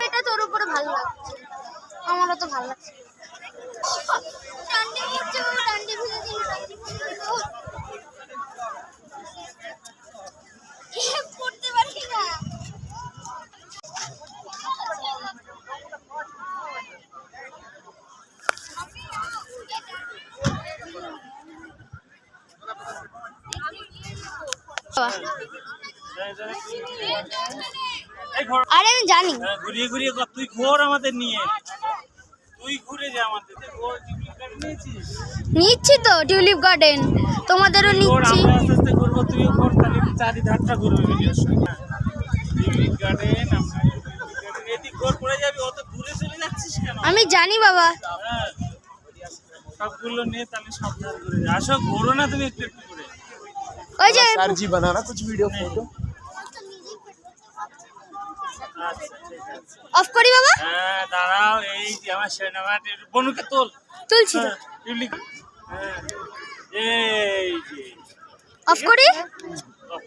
এটা তোর উপরে ভালো লাগছে, আমারও তো ভালো লাগছে। পড়তে পারছি না। আরে আমি জানি, ঘুরিয়ে ঘুরিয়ে তুই ঘোর আমাদের নিয়ে, তুই ঘুরে যা আমাদের। নিচ্ছি তো টিউলিপ গার্ডেন, তোমাদেরও নিচ্ছি। আমরা আস্তে আস্তে ঘুরবো, তুইও ঘোর, তাহলে চারিধারটা ঘুরবে ভিডিওর সঙ্গে। টিউলিপ গার্ডেন, আমরা এদিক ঘোর পড়ে যাবি, অত দূরে চলে যাচ্ছিস কেন? আমি জানি বাবা। সবগুলো নিয়ে তাহলে সব ধার ঘুরে যা। আসো, ঘোরো না তুমি একটু একটু করে। ওই যে सर जी बनाना कुछ वीडियो फोटो। আচ্ছা ঠিক আছে, অফ করি বাবা। হ্যাঁ দাঁড়াও, এই যে আমার সিনেমাটির বনুকে তোল। তুলছি তো। টিউলিপ, হ্যাঁ এই যে অফ করি। অফ।